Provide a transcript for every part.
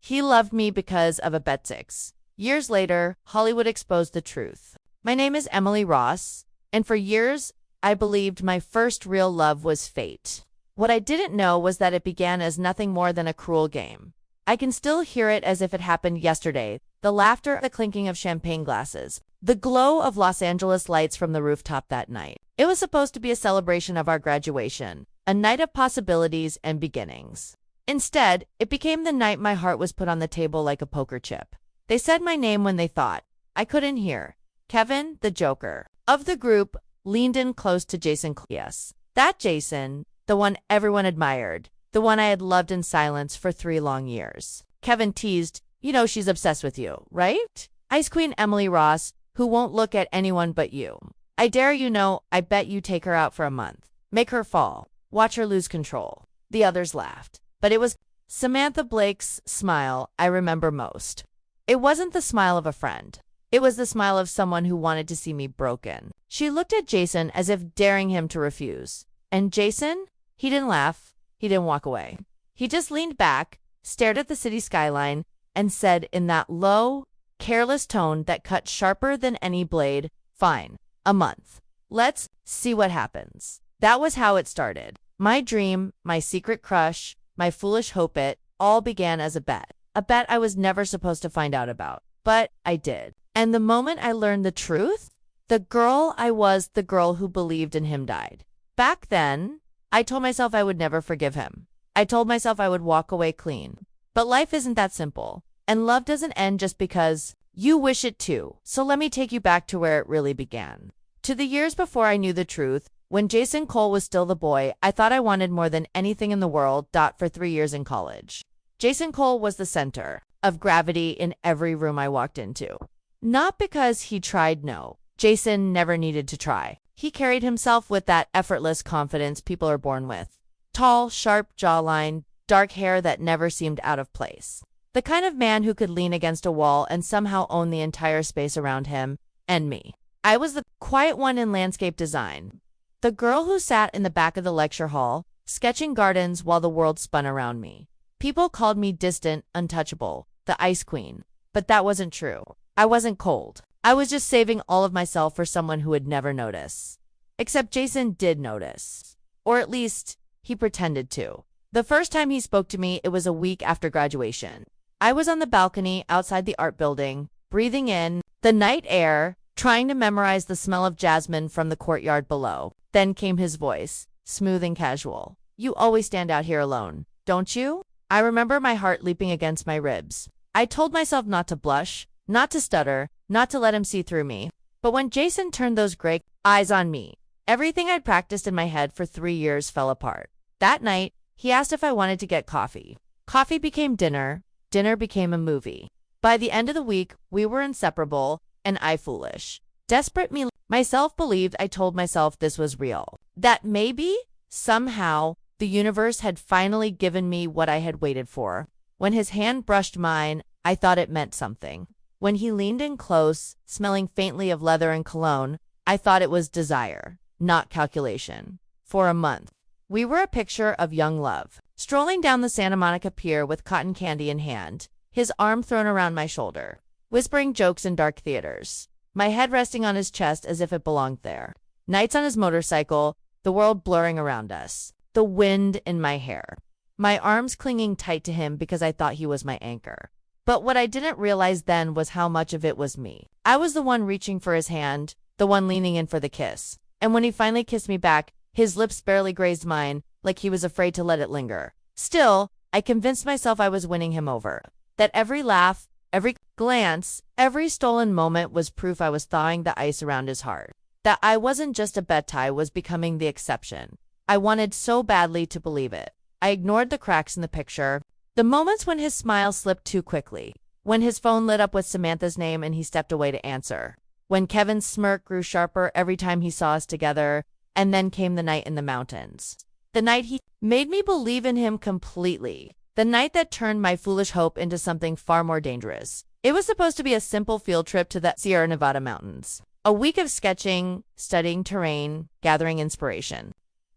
He loved me because of a bet six. Years later, Hollywood exposed the truth. My name is Emily Ross, and for years, I believed my first real love was fate. What I didn't know was that it began as nothing more than a cruel game. I can still hear it as if it happened yesterday, the laughter, the clinking of champagne glasses, the glow of Los Angeles lights from the rooftop that night. It was supposed to be a celebration of our graduation, a night of possibilities and beginnings. Instead, it became the night my heart was put on the table like a poker chip. They said my name when they thought. I couldn't hear. Kevin, the joker of the group, leaned in close to Jason. Yes, that Jason, the one everyone admired, the one I had loved in silence for 3 long years. Kevin teased, "You know she's obsessed with you, right? Ice Queen Emily Ross, who won't look at anyone but you. I dare you know, I bet you take her out for a month. Make her fall. Watch her lose control." The others laughed. But it was Samantha Blake's smile I remember most. It wasn't the smile of a friend. It was the smile of someone who wanted to see me broken. She looked at Jason as if daring him to refuse. And Jason? He didn't laugh. He didn't walk away. He just leaned back, stared at the city skyline, and said in that low, careless tone that cut sharper than any blade, "Fine, a month. Let's see what happens." That was how it started. My dream, my secret crush, my foolish hope, it all began as a bet. A bet I was never supposed to find out about. But I did. And the moment I learned the truth, the girl I was, the girl who believed in him, died. Back then, I told myself I would never forgive him. I told myself I would walk away clean. But life isn't that simple. And love doesn't end just because you wish it to. So let me take you back to where it really began. To the years before I knew the truth, when Jason Cole was still the boy I thought I wanted more than anything in the world. For 3 years in college, Jason Cole was the center of gravity in every room I walked into. Not because he tried, no. Jason never needed to try. He carried himself with that effortless confidence people are born with. Tall, sharp jawline, dark hair that never seemed out of place. The kind of man who could lean against a wall and somehow own the entire space around him and me. I was the quiet one in landscape design. The girl who sat in the back of the lecture hall, sketching gardens while the world spun around me. People called me distant, untouchable, the Ice Queen. But that wasn't true. I wasn't cold. I was just saving all of myself for someone who would never notice. Except Jason did notice. Or at least, he pretended to. The first time he spoke to me, it was a week after graduation. I was on the balcony outside the art building, breathing in the night air, trying to memorize the smell of jasmine from the courtyard below. Then came his voice, smooth and casual. "You always stand out here alone, don't you?" I remember my heart leaping against my ribs. I told myself not to blush, not to stutter, not to let him see through me. But when Jason turned those gray eyes on me, everything I'd practiced in my head for 3 years fell apart. That night, he asked if I wanted to get coffee. Coffee became dinner. Dinner became a movie. By the end of the week, we were inseparable, and I foolish. Desperate me myself believed I told myself this was real. That maybe, somehow, the universe had finally given me what I had waited for. When his hand brushed mine, I thought it meant something. When he leaned in close, smelling faintly of leather and cologne, I thought it was desire, not calculation. For a month, we were a picture of young love, strolling down the Santa Monica Pier with cotton candy in hand, his arm thrown around my shoulder, whispering jokes in dark theaters, my head resting on his chest as if it belonged there. Nights on his motorcycle, the world blurring around us, the wind in my hair, my arms clinging tight to him because I thought he was my anchor. But what I didn't realize then was how much of it was me. I was the one reaching for his hand, the one leaning in for the kiss. And when he finally kissed me back, his lips barely grazed mine, like he was afraid to let it linger. Still, I convinced myself I was winning him over. That every laugh, every glance, every stolen moment was proof I was thawing the ice around his heart. That I wasn't just a bet, I was becoming the exception. I wanted so badly to believe it. I ignored the cracks in the picture, the moments when his smile slipped too quickly, when his phone lit up with Samantha's name and he stepped away to answer, when Kevin's smirk grew sharper every time he saw us together, and then came the night in the mountains. The night he made me believe in him completely. The night that turned my foolish hope into something far more dangerous. It was supposed to be a simple field trip to the Sierra Nevada mountains. A week of sketching, studying terrain, gathering inspiration.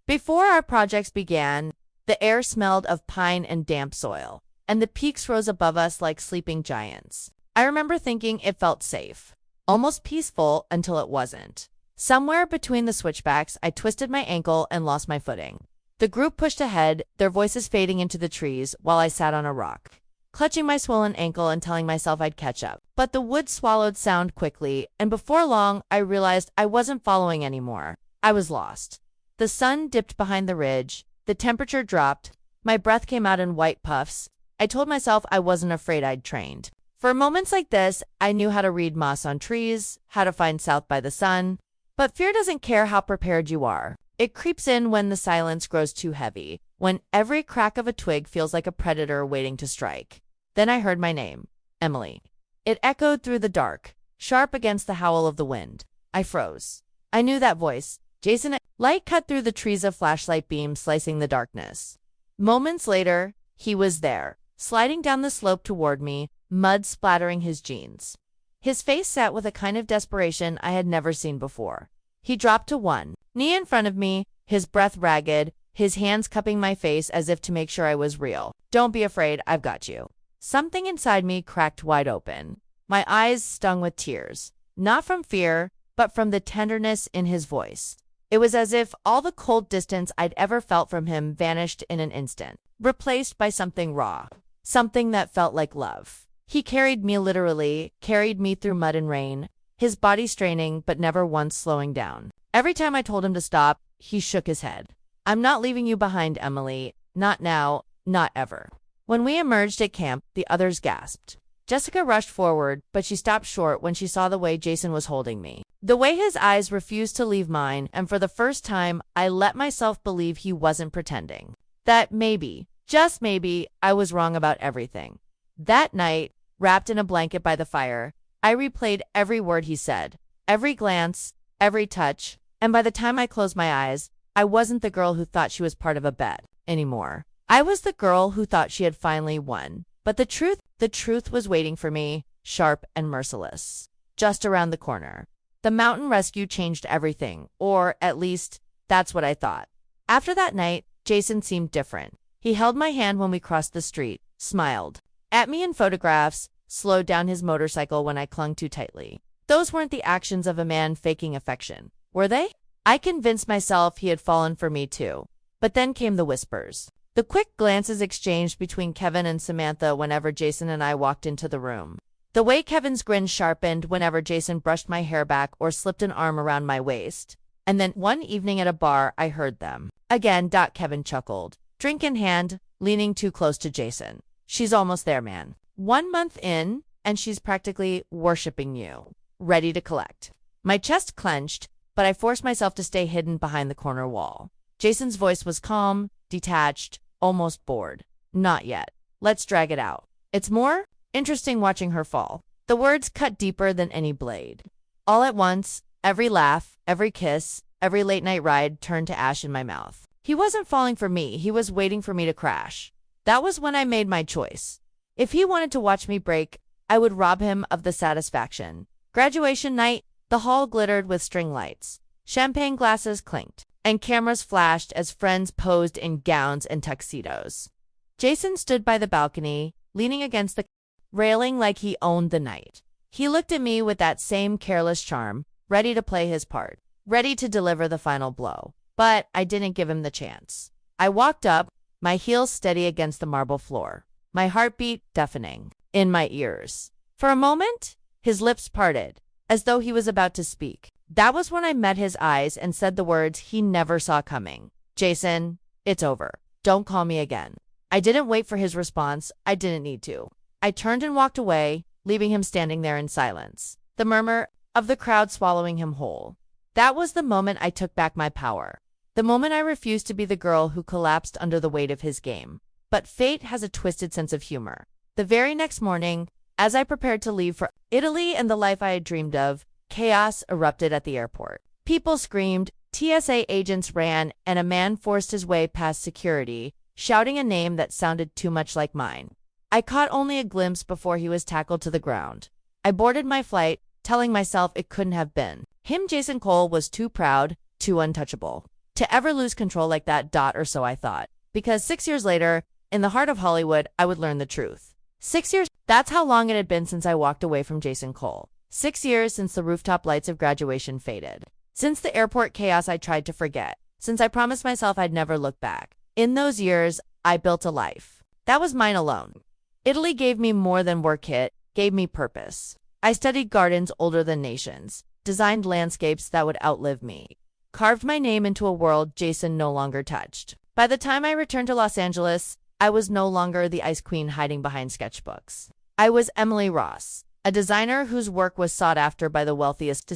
Before our projects began, the air smelled of pine and damp soil. and the peaks rose above us like sleeping giants. I remember thinking it felt safe, almost peaceful until it wasn't. Somewhere between the switchbacks, I twisted my ankle and lost my footing. The group pushed ahead, their voices fading into the trees while I sat on a rock, clutching my swollen ankle and telling myself I'd catch up. But the woods swallowed sound quickly, and before long, I realized I wasn't following anymore. I was lost. The sun dipped behind the ridge, the temperature dropped, my breath came out in white puffs. I told myself I wasn't afraid I'd trained. For moments like this, I knew how to read moss on trees, how to find south by the sun. But fear doesn't care how prepared you are. It creeps in when the silence grows too heavy, when every crack of a twig feels like a predator waiting to strike. Then I heard my name, Emily. It echoed through the dark, sharp against the howl of the wind. I froze. I knew that voice. Jason. Light cut through the trees, of flashlight beams slicing the darkness. Moments later, he was there, sliding down the slope toward me, mud splattering his jeans. His face set with a kind of desperation I had never seen before. He dropped to one knee in front of me, his breath ragged, his hands cupping my face as if to make sure I was real. Don't be afraid, I've got you. Something inside me cracked wide open. My eyes stung with tears, not from fear, but from the tenderness in his voice. It was as if all the cold distance I'd ever felt from him vanished in an instant, replaced by something raw, something that felt like love. He carried me literally, carried me through mud and rain, his body straining but never once slowing down. Every time I told him to stop, he shook his head. I'm not leaving you behind, Emily. Not now, not ever. When we emerged at camp, the others gasped. Jessica rushed forward, but she stopped short when she saw the way Jason was holding me. The way his eyes refused to leave mine, and for the first time, I let myself believe he wasn't pretending. That maybe, just maybe, I was wrong about everything. That night, wrapped in a blanket by the fire, I replayed every word he said, every glance, every touch, and by the time I closed my eyes, I wasn't the girl who thought she was part of a bet anymore. I was the girl who thought she had finally won. But the truth was waiting for me, sharp and merciless, just around the corner. The mountain rescue changed everything, or at least, that's what I thought. After that night, Jason seemed different. He held my hand when we crossed the street, smiled at me in photographs, slowed down his motorcycle when I clung too tightly. Those weren't the actions of a man faking affection, were they? I convinced myself he had fallen for me too. But then came the whispers. The quick glances exchanged between Kevin and Samantha whenever Jason and I walked into the room. The way Kevin's grin sharpened whenever Jason brushed my hair back or slipped an arm around my waist. And then one evening at a bar, I heard them. Again, Kevin chuckled, drink in hand, leaning too close to Jason. She's almost there, man. 1 month in, and she's practically worshiping you, ready to collect. My chest clenched, but I forced myself to stay hidden behind the corner wall. Jason's voice was calm, detached, almost bored. Not yet. Let's drag it out. It's more interesting watching her fall. The words cut deeper than any blade. All at once, every laugh, every kiss, every late-night ride turned to ash in my mouth. He wasn't falling for me. He was waiting for me to crash. That was when I made my choice. If he wanted to watch me break, I would rob him of the satisfaction. Graduation night, the hall glittered with string lights. Champagne glasses clinked, and cameras flashed as friends posed in gowns and tuxedos. Jason stood by the balcony, leaning against the railing like he owned the night. He looked at me with that same careless charm, ready to play his part, ready to deliver the final blow. But I didn't give him the chance. I walked up, my heels steady against the marble floor, my heartbeat deafening in my ears. For a moment, his lips parted, as though he was about to speak. That was when I met his eyes and said the words he never saw coming. Jason, it's over. Don't call me again. I didn't wait for his response. I didn't need to. I turned and walked away, leaving him standing there in silence, the murmur of the crowd swallowing him whole. That was the moment I took back my power. The moment I refused to be the girl who collapsed under the weight of his game. But fate has a twisted sense of humor. The very next morning, as I prepared to leave for Italy and the life I had dreamed of, chaos erupted at the airport. People screamed, TSA agents ran, and a man forced his way past security, shouting a name that sounded too much like mine. I caught only a glimpse before he was tackled to the ground. I boarded my flight, telling myself it couldn't have been. Him, Jason Cole, was too proud, too untouchable, to ever lose control like that, or so I thought. Because 6 years later, In the heart of Hollywood, I would learn the truth. 6 years, that's how long it had been since I walked away from Jason Cole. 6 years since the rooftop lights of graduation faded. Since the airport chaos I tried to forget. Since I promised myself I'd never look back. In those years, I built a life. That was mine alone. Italy gave me more than work hit, gave me purpose. I studied gardens older than nations, designed landscapes that would outlive me, carved my name into a world Jason no longer touched. By the time I returned to Los Angeles, I was no longer the ice queen hiding behind sketchbooks. I was Emily Ross, a designer whose work was sought after by the wealthiest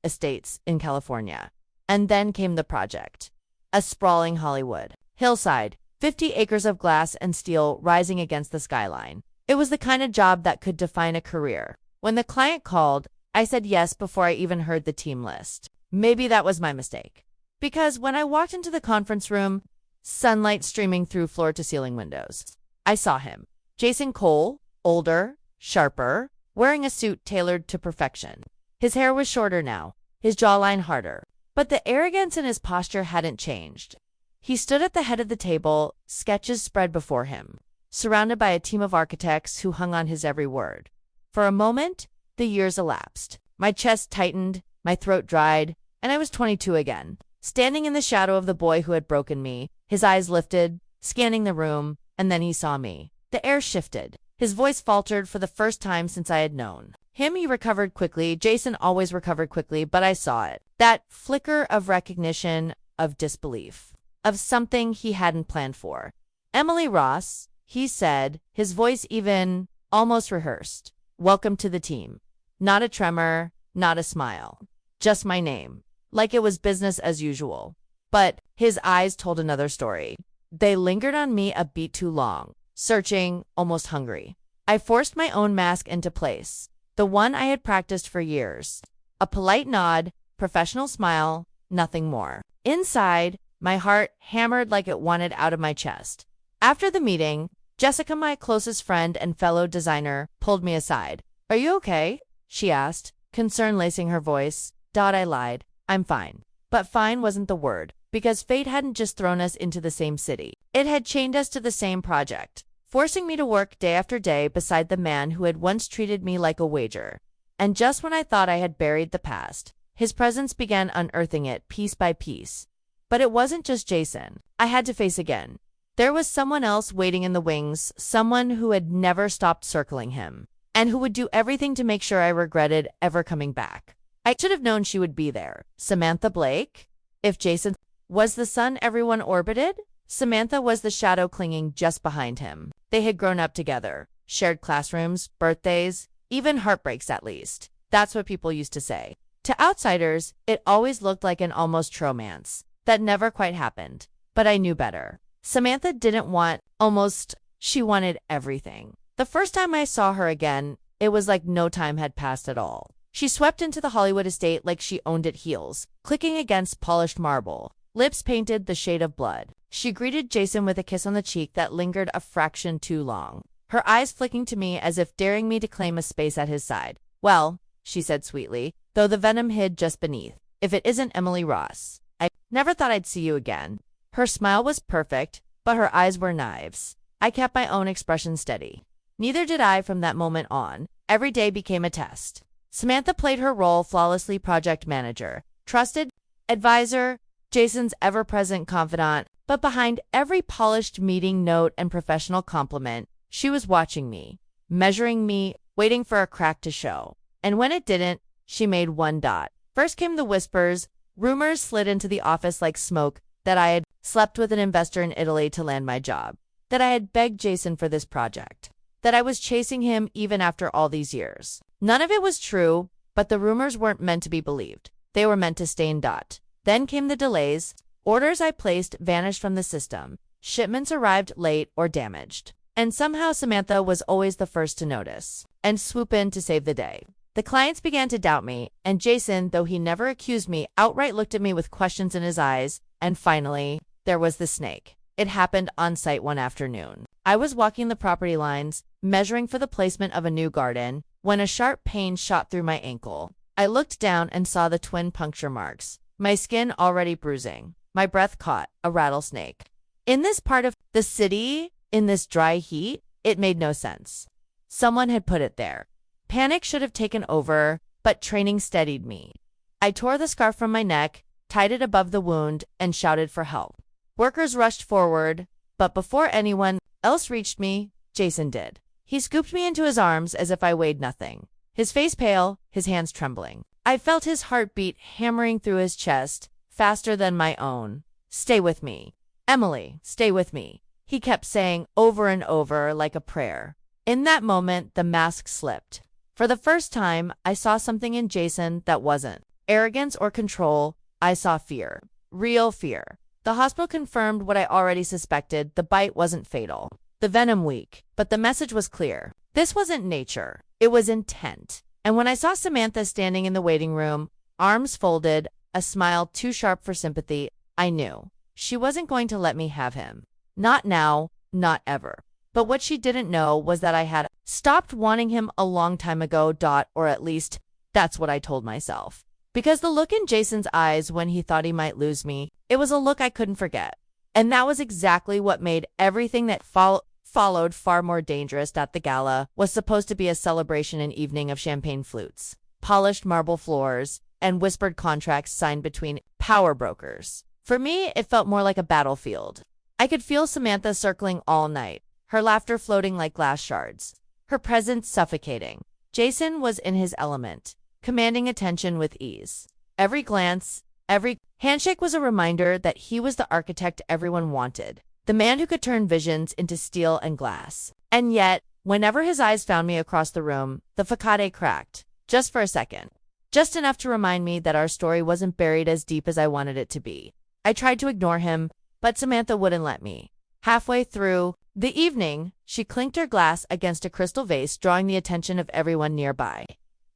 estates in California. And then came the project. A sprawling Hollywood hillside, 50 acres of glass and steel rising against the skyline. It was the kind of job that could define a career. When the client called, I said yes before I even heard the team list. Maybe that was my mistake. Because when I walked into the conference room, sunlight streaming through floor-to-ceiling windows, I saw him. Jason Cole, older, sharper, wearing a suit tailored to perfection. His hair was shorter now, his jawline harder. But the arrogance in his posture hadn't changed. He stood at the head of the table, sketches spread before him, surrounded by a team of architects who hung on his every word. For a moment, the years elapsed. My chest tightened, my throat dried, and I was 22 again, standing in the shadow of the boy who had broken me, his eyes lifted, scanning the room, and then he saw me. The air shifted. His voice faltered for the first time since I had known him. He recovered quickly. Jason always recovered quickly, but I saw it. That flicker of recognition, of disbelief, of something he hadn't planned for. Emily Ross, he said, his voice even almost rehearsed. Welcome to the team. Not a tremor, not a smile. Just my name. Like it was business as usual. But his eyes told another story. They lingered on me a beat too long, searching, almost hungry. I forced my own mask into place, the one I had practiced for years. A polite nod, professional smile, nothing more. Inside, my heart hammered like it wanted out of my chest. After the meeting, Jessica, my closest friend and fellow designer, pulled me aside. Are you okay? She asked, concern lacing her voice. I lied. I'm fine. But fine wasn't the word, because fate hadn't just thrown us into the same city. It had chained us to the same project, forcing me to work day after day beside the man who had once treated me like a wager. And just when I thought I had buried the past, his presence began unearthing it piece by piece. But it wasn't just Jason I had to face again. There was someone else waiting in the wings, someone who had never stopped circling him, and who would do everything to make sure I regretted ever coming back. I should have known she would be there. Samantha Blake? If Jason was the sun everyone orbited, Samantha was the shadow clinging just behind him. They had grown up together, shared classrooms, birthdays, even heartbreaks at least. That's what people used to say. To outsiders, it always looked like an almost romance that never quite happened. But I knew better. Samantha didn't want almost, she wanted everything. The first time I saw her again, it was like no time had passed at all. She swept into the Hollywood estate like she owned it, heels clicking against polished marble, lips painted the shade of blood. She greeted Jason with a kiss on the cheek that lingered a fraction too long, her eyes flicking to me as if daring me to claim a space at his side. Well, she said sweetly, though the venom hid just beneath, if it isn't Emily Ross. I never thought I'd see you again. Her smile was perfect, but her eyes were knives. I kept my own expression steady. Neither did I from that moment on. Every day became a test. Samantha played her role flawlessly: project manager, trusted advisor, Jason's ever-present confidant. But behind every polished meeting note and professional compliment, she was watching me, measuring me, waiting for a crack to show. And when it didn't, she made one dot. First came the whispers. Rumors slid into the office like smoke that I had slept with an investor in Italy to land my job, that I had begged Jason for this project, that I was chasing him even after all these years. None of it was true, but the rumors weren't meant to be believed. They were meant to stay in dot. Then came the delays. Orders I placed vanished from the system. Shipments arrived late or damaged. And somehow Samantha was always the first to notice and swoop in to save the day. The clients began to doubt me, and Jason, though he never accused me, outright looked at me with questions in his eyes. And finally, there was the snake. It happened on site one afternoon. I was walking the property lines, measuring for the placement of a new garden, when a sharp pain shot through my ankle. I looked down and saw the twin puncture marks, my skin already bruising. My breath caught, a rattlesnake. In this part of the city, in this dry heat? It made no sense. Someone had put it there. Panic should have taken over, but training steadied me. I tore the scarf from my neck, tied it above the wound, and shouted for help. Workers rushed forward, but before anyone else reached me, Jason did. He scooped me into his arms as if I weighed nothing, his face pale, his hands trembling. I felt his heartbeat hammering through his chest, faster than my own. "Stay with me. Emily, stay with me," he kept saying over and over like a prayer. In that moment, the mask slipped. For the first time, I saw something in Jason that wasn't arrogance or control. I saw fear. Real fear. The hospital confirmed what I already suspected. The bite wasn't fatal, the venom weak, but the message was clear. This wasn't nature. It was intent. And when I saw Samantha standing in the waiting room, arms folded, a smile too sharp for sympathy, I knew she wasn't going to let me have him. Not now, not ever. But what she didn't know was that I had stopped wanting him a long time ago, or at least that's what I told myself. Because the look in Jason's eyes when he thought he might lose me, it was a look I couldn't forget. And that was exactly what made everything that followed far more dangerous. At the gala was supposed to be a celebration, an evening of champagne flutes, polished marble floors, and whispered contracts signed between power brokers. For me, it felt more like a battlefield. I could feel Samantha circling all night, her laughter floating like glass shards, her presence suffocating. Jason was in his element, commanding attention with ease. Every glance, every handshake was a reminder that he was the architect everyone wanted, the man who could turn visions into steel and glass. And yet, whenever his eyes found me across the room, the facade cracked, just for a second, just enough to remind me that our story wasn't buried as deep as I wanted it to be. I tried to ignore him, but Samantha wouldn't let me. Halfway through the evening, she clinked her glass against a crystal vase, drawing the attention of everyone nearby.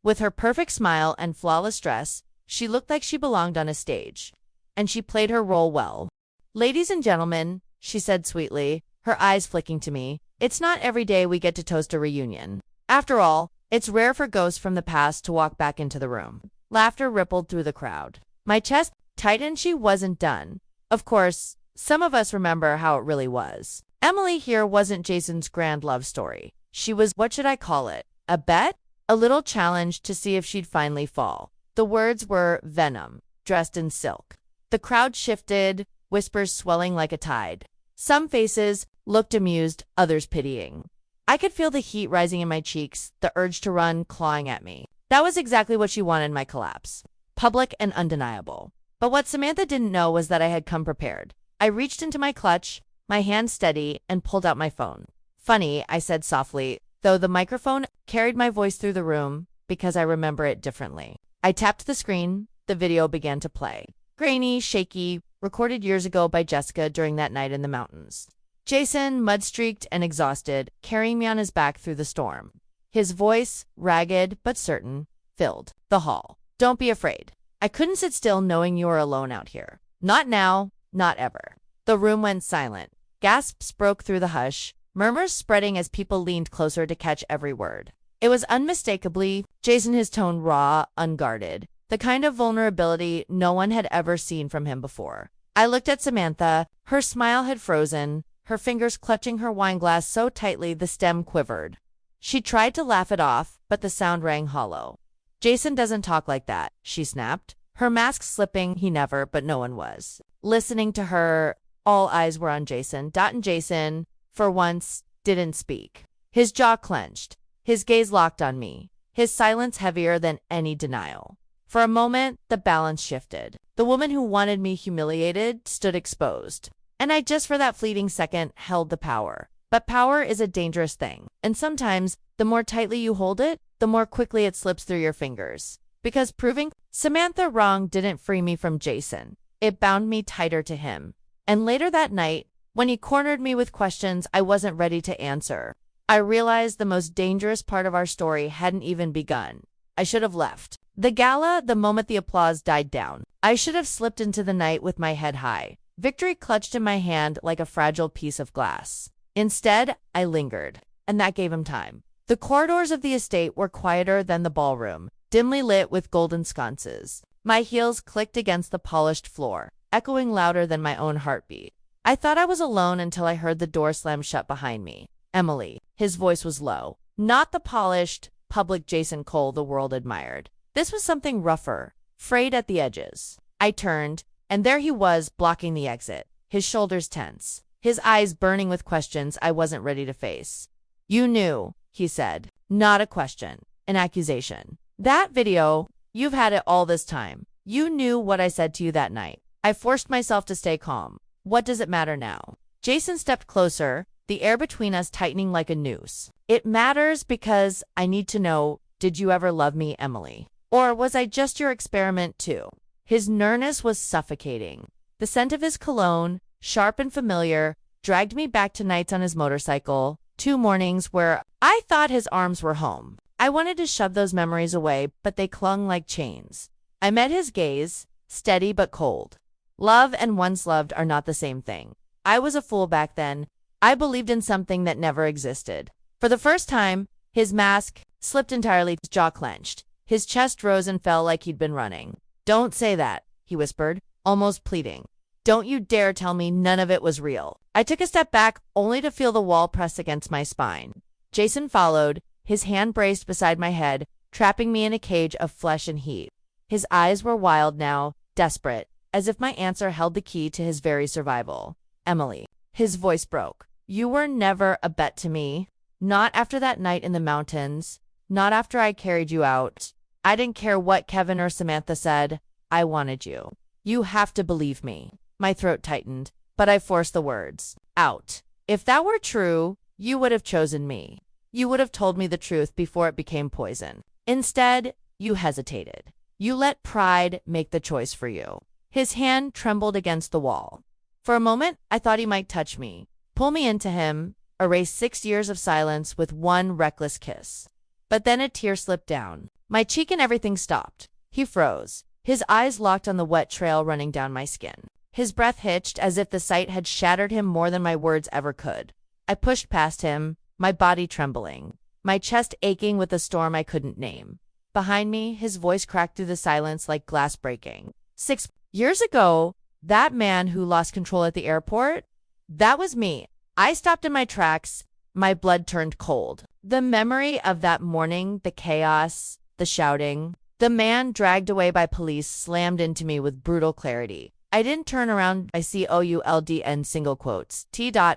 With her perfect smile and flawless dress, she looked like she belonged on a stage. And she played her role well. "Ladies and gentlemen," she said sweetly, her eyes flicking to me, "it's not every day we get to toast a reunion. After all, it's rare for ghosts from the past to walk back into the room." Laughter rippled through the crowd. My chest tightened. She wasn't done. Of course, some of us remember how it really was. Emily here wasn't Jason's grand love story. She was, what should I call it? A bet? A little challenge to see if she'd finally fall. The words were venom, dressed in silk. The crowd shifted, whispers swelling like a tide. Some faces looked amused, others pitying. I could feel the heat rising in my cheeks, the urge to run clawing at me. That was exactly what she wanted, my collapse. Public and undeniable. But what Samantha didn't know was that I had come prepared. I reached into my clutch, my hand steady, and pulled out my phone. "Funny," I said softly, though the microphone carried my voice through the room, because I remember it differently. I tapped the screen. The video began to play. Grainy, shaky, recorded years ago by Jessica during that night in the mountains. Jason, mud-streaked and exhausted, carrying me on his back through the storm. His voice, ragged but certain, filled the hall. "Don't be afraid. I couldn't sit still knowing you were alone out here. Not now, not ever." The room went silent. Gasps broke through the hush, murmurs spreading as people leaned closer to catch every word. It was unmistakably Jason, his tone raw, unguarded, the kind of vulnerability no one had ever seen from him before. I looked at Samantha. Her smile had frozen, her fingers clutching her wine glass so tightly the stem quivered. She tried to laugh it off, but the sound rang hollow. "Jason doesn't talk like that," she snapped, her mask slipping. He never, but no one was listening to her. All eyes were on Jason. And Jason, for once, didn't speak. His jaw clenched, his gaze locked on me, his silence heavier than any denial. For a moment, the balance shifted. The woman who wanted me humiliated stood exposed. And I just for that fleeting second held the power. But power is a dangerous thing. And sometimes, the more tightly you hold it, the more quickly it slips through your fingers. Because proving Samantha wrong didn't free me from Jason. It bound me tighter to him. And later that night, when he cornered me with questions I wasn't ready to answer, I realized the most dangerous part of our story hadn't even begun. I should have left the gala the moment the applause died down. I should have slipped into the night with my head high, victory clutched in my hand like a fragile piece of glass. Instead, I lingered, and that gave him time. The corridors of the estate were quieter than the ballroom, dimly lit with golden sconces. My heels clicked against the polished floor, echoing louder than my own heartbeat. I thought I was alone until I heard the door slam shut behind me. Emily. His voice was low. Not the polished, public Jason Cole the world admired. This was something rougher, frayed at the edges. I turned, and there he was, blocking the exit, his shoulders tense, his eyes burning with questions I wasn't ready to face. "You knew," he said. Not a question, an accusation. "That video, you've had it all this time. You knew what I said to you that night." I forced myself to stay calm. What does it matter now? Jason stepped closer, the air between us tightening like a noose. "It matters because I need to know, did you ever love me, Emily? Or was I just your experiment too?" His nearness was suffocating. The scent of his cologne, sharp and familiar, dragged me back to nights on his motorcycle, 2 mornings where I thought his arms were home. I wanted to shove those memories away, but they clung like chains. I met his gaze, steady but cold. Love and once loved are not the same thing. I was a fool back then. I believed in something that never existed. For the first time, his mask slipped entirely, his jaw clenched. His chest rose and fell like he'd been running. "Don't say that," he whispered, almost pleading. "Don't you dare tell me none of it was real." I took a step back, only to feel the wall press against my spine. Jason followed, his hand braced beside my head, trapping me in a cage of flesh and heat. His eyes were wild now, desperate, as if my answer held the key to his very survival. "Emily." His voice broke. "You were never a bet to me. Not after that night in the mountains. Not after I carried you out. I didn't care what Kevin or Samantha said. I wanted you. You have to believe me." My throat tightened, but I forced the words out. "If that were true, you would have chosen me. You would have told me the truth before it became poison. Instead, you hesitated. You let pride make the choice for you." His hand trembled against the wall. For a moment, I thought he might touch me, pull me into him, erase 6 years of silence with one reckless kiss. But then a tear slipped down. My cheek and everything stopped. He froze, his eyes locked on the wet trail running down my skin. His breath hitched as if the sight had shattered him more than my words ever could. I pushed past him, my body trembling, my chest aching with a storm I couldn't name. Behind me, his voice cracked through the silence like glass breaking. 6 years ago, that man who lost control at the airport, that was me. I stopped in my tracks, my blood turned cold. The memory of that morning, the chaos, the shouting, the man dragged away by police slammed into me with brutal clarity. I didn't turn around, I COULDN single quotes,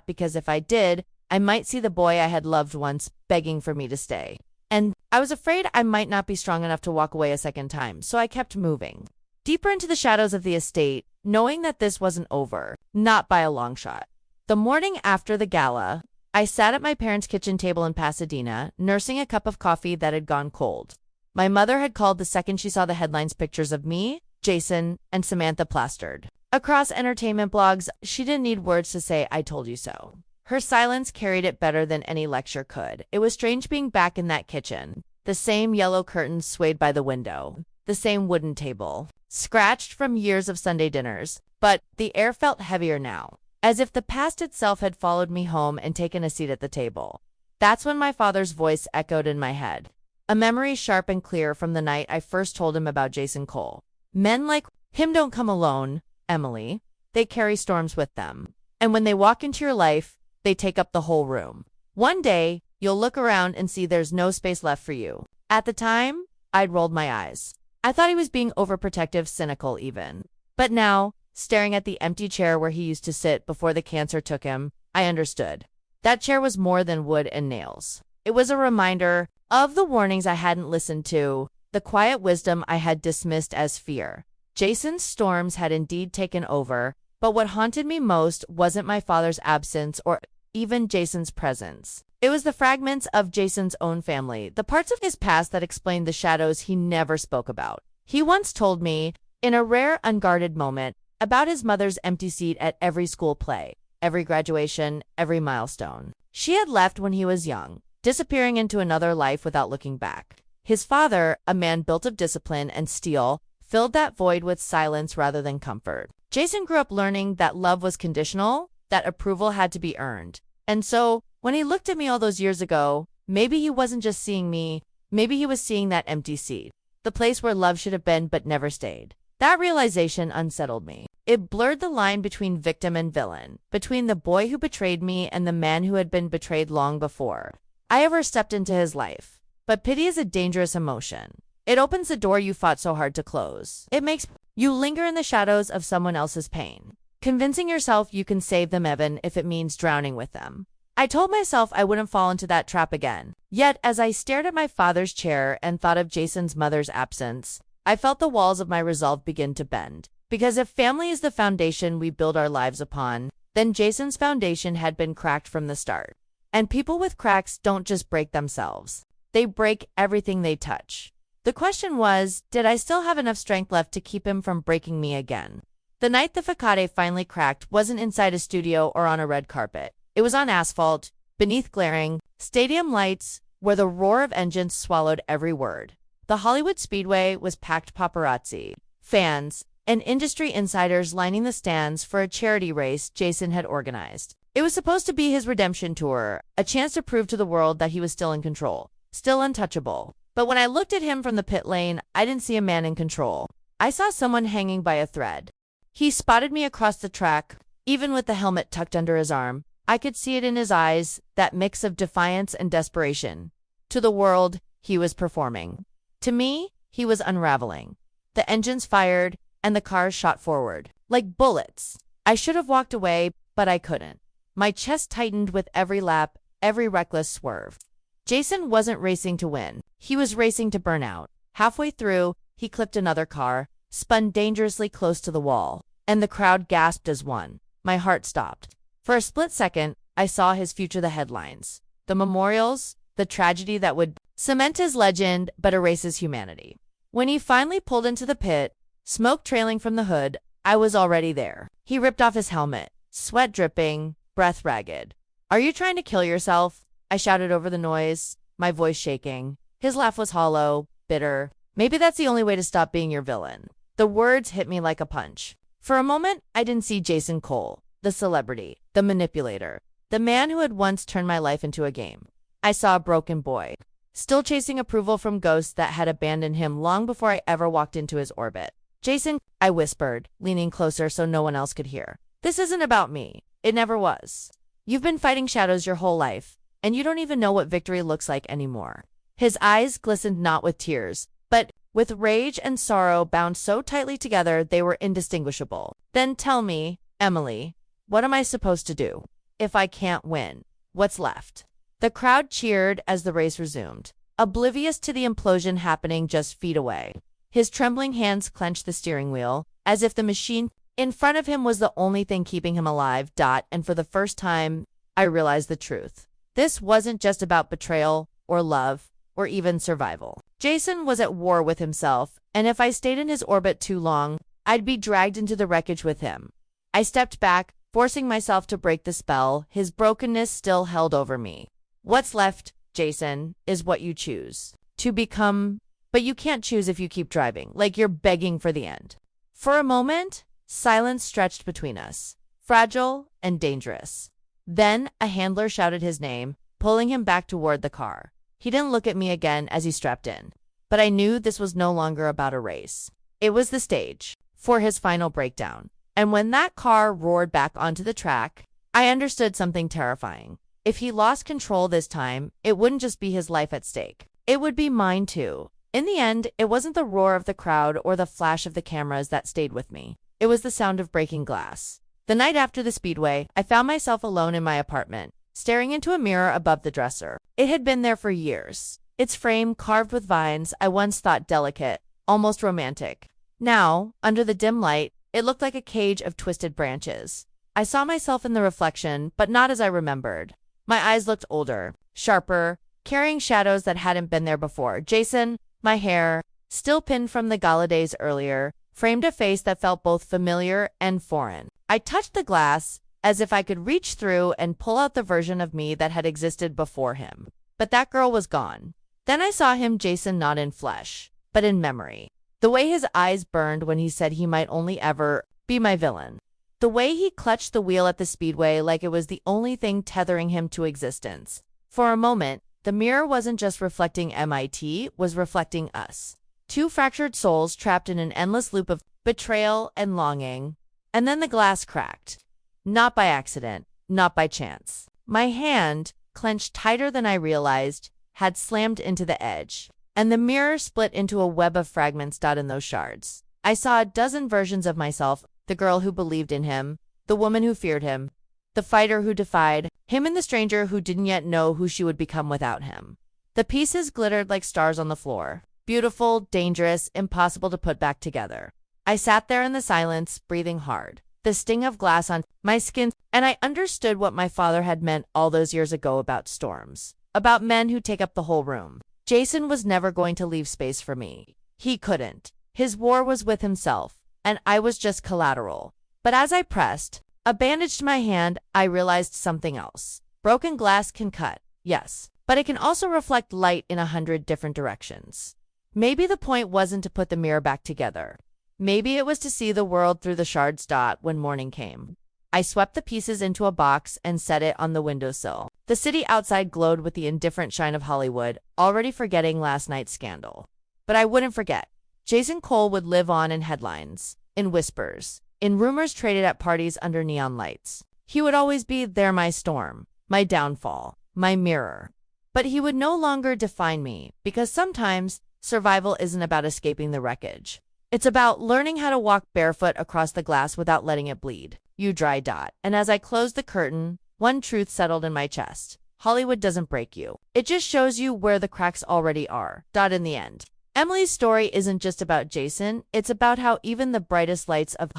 because if I did, I might see the boy I had loved once begging for me to stay. And I was afraid I might not be strong enough to walk away a second time, so I kept moving. Deeper into the shadows of the estate, knowing that this wasn't over, not by a long shot. The morning after the gala, I sat at my parents' kitchen table in Pasadena, nursing a cup of coffee that had gone cold. My mother had called the second she saw the headlines pictures of me, Jason, and Samantha plastered across entertainment blogs. She didn't need words to say, "I told you so." Her silence carried it better than any lecture could. It was strange being back in that kitchen. The same yellow curtains swayed by the window. The same wooden table, scratched from years of Sunday dinners. But the air felt heavier now, as if the past itself had followed me home and taken a seat at the table. That's when my father's voice echoed in my head. A memory sharp and clear from the night I first told him about Jason Cole. "Men like him don't come alone, Emily. They carry storms with them. And when they walk into your life, they take up the whole room. One day, you'll look around and see there's no space left for you." At the time, I'd rolled my eyes. I thought he was being overprotective, cynical even. But now, staring at the empty chair where he used to sit before the cancer took him, I understood. That chair was more than wood and nails. It was a reminder of the warnings I hadn't listened to, the quiet wisdom I had dismissed as fear. Jason's storms had indeed taken over, but what haunted me most wasn't my father's absence or even Jason's presence. It was the fragments of Jason's own family, the parts of his past that explained the shadows he never spoke about. He once told me, in a rare unguarded moment, about his mother's empty seat at every school play, every graduation, every milestone. She had left when he was young, disappearing into another life without looking back. His father, a man built of discipline and steel, filled that void with silence rather than comfort. Jason grew up learning that love was conditional, that approval had to be earned. And so, when he looked at me all those years ago, maybe he wasn't just seeing me, maybe he was seeing that empty seat, the place where love should have been but never stayed. That realization unsettled me. It blurred the line between victim and villain, between the boy who betrayed me and the man who had been betrayed long before I ever stepped into his life. But pity is a dangerous emotion. It opens the door you fought so hard to close. It makes you linger in the shadows of someone else's pain, convincing yourself you can save them even if it means drowning with them. I told myself I wouldn't fall into that trap again. Yet, as I stared at my father's chair and thought of Jason's mother's absence, I felt the walls of my resolve begin to bend. Because if family is the foundation we build our lives upon, then Jason's foundation had been cracked from the start. And people with cracks don't just break themselves. They break everything they touch. The question was, did I still have enough strength left to keep him from breaking me again? The night the facade finally cracked wasn't inside a studio or on a red carpet. It was on asphalt, beneath glaring stadium lights, where the roar of engines swallowed every word. The Hollywood Speedway was packed paparazzi, fans, and industry insiders lining the stands for a charity race Jason had organized. It was supposed to be his redemption tour, a chance to prove to the world that he was still in control, still untouchable. But when I looked at him from the pit lane, I didn't see a man in control. I saw someone hanging by a thread. He spotted me across the track, even with the helmet tucked under his arm. I could see it in his eyes, that mix of defiance and desperation. To the world, he was performing. To me, he was unraveling. The engines fired, and the cars shot forward, like bullets. I should have walked away, but I couldn't. My chest tightened with every lap, every reckless swerve. Jason wasn't racing to win. He was racing to burn out. Halfway through, he clipped another car, spun dangerously close to the wall, and the crowd gasped as one. My heart stopped. For a split second, I saw his future, the headlines, the memorials, the tragedy that would cement his legend but erase his humanity. When he finally pulled into the pit, smoke trailing from the hood, I was already there. He ripped off his helmet, sweat dripping, breath ragged. "Are you trying to kill yourself?" I shouted over the noise, my voice shaking. His laugh was hollow, bitter. "Maybe that's the only way to stop being your villain." The words hit me like a punch. For a moment, I didn't see Jason Cole, the celebrity, the manipulator, the man who had once turned my life into a game. I saw a broken boy, still chasing approval from ghosts that had abandoned him long before I ever walked into his orbit. "Jason," I whispered, leaning closer so no one else could hear. "This isn't about me. It never was. You've been fighting shadows your whole life, and you don't even know what victory looks like anymore." His eyes glistened not with tears, but with rage and sorrow bound so tightly together they were indistinguishable. "Then tell me, Emily, what am I supposed to do? If I can't win, what's left?" The crowd cheered as the race resumed, oblivious to the implosion happening just feet away. His trembling hands clenched the steering wheel, as if the machine in front of him was the only thing keeping him alive. And for the first time, I realized the truth. This wasn't just about betrayal, or love, or even survival. Jason was at war with himself, and if I stayed in his orbit too long, I'd be dragged into the wreckage with him. I stepped back, forcing myself to break the spell. His brokenness still held over me. "What's left, Jason, is what you choose to become, but you can't choose if you keep driving, like you're begging for the end." For a moment, silence stretched between us, fragile and dangerous. Then a handler shouted his name, pulling him back toward the car. He didn't look at me again as he strapped in, but I knew this was no longer about a race. It was the stage for his final breakdown. And when that car roared back onto the track, I understood something terrifying. If he lost control this time, it wouldn't just be his life at stake. It would be mine too. In the end, it wasn't the roar of the crowd or the flash of the cameras that stayed with me. It was the sound of breaking glass. The night after the speedway, I found myself alone in my apartment, staring into a mirror above the dresser. It had been there for years. Its frame carved with vines I once thought delicate, almost romantic. Now, under the dim light, it looked like a cage of twisted branches. I saw myself in the reflection, but not as I remembered. My eyes looked older, sharper, carrying shadows that hadn't been there before. Jason, my hair, still pinned from the gala days earlier, framed a face that felt both familiar and foreign. I touched the glass, as if I could reach through and pull out the version of me that had existed before him. But that girl was gone. Then I saw him, Jason, not in flesh, but in memory. The way his eyes burned when he said he might only ever be my villain. The way he clutched the wheel at the speedway like it was the only thing tethering him to existence. For a moment, the mirror wasn't just reflecting MIT, was reflecting us. Two fractured souls trapped in an endless loop of betrayal, and longing. And then the glass cracked. Not by accident, not by chance. My hand, clenched tighter than I realized, had slammed into the edge, and the mirror split into a web of fragments in those shards. I saw a dozen versions of myself, the girl who believed in him, the woman who feared him, the fighter who defied him, and the stranger who didn't yet know who she would become without him. The pieces glittered like stars on the floor, beautiful, dangerous, impossible to put back together. I sat there in the silence, breathing hard, the sting of glass on my skin, and I understood what my father had meant all those years ago about storms, about men who take up the whole room. Jason was never going to leave space for me. He couldn't. His war was with himself, and I was just collateral. But as I pressed a bandage to my hand, I realized something else. Broken glass can cut, yes, but it can also reflect light in 100 different directions. Maybe the point wasn't to put the mirror back together. Maybe it was to see the world through the shards. When morning came, I swept the pieces into a box and set it on the windowsill. The city outside glowed with the indifferent shine of Hollywood, already forgetting last night's scandal. But I wouldn't forget. Jason Cole would live on in headlines, in whispers, in rumors traded at parties under neon lights. He would always be there, my storm, my downfall, my mirror. But he would no longer define me, because sometimes survival isn't about escaping the wreckage. It's about learning how to walk barefoot across the glass without letting it bleed. You dry. And as I closed the curtain, one truth settled in my chest. Hollywood doesn't break you. It just shows you where the cracks already are. In the end, Emily's story isn't just about Jason, it's about how even the brightest lights of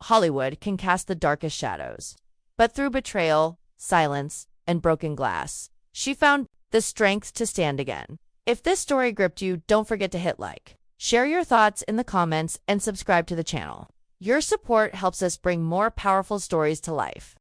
Hollywood can cast the darkest shadows. But through betrayal, silence, and broken glass, she found the strength to stand again. If this story gripped you, don't forget to hit like, share your thoughts in the comments, and subscribe to the channel. Your support helps us bring more powerful stories to life.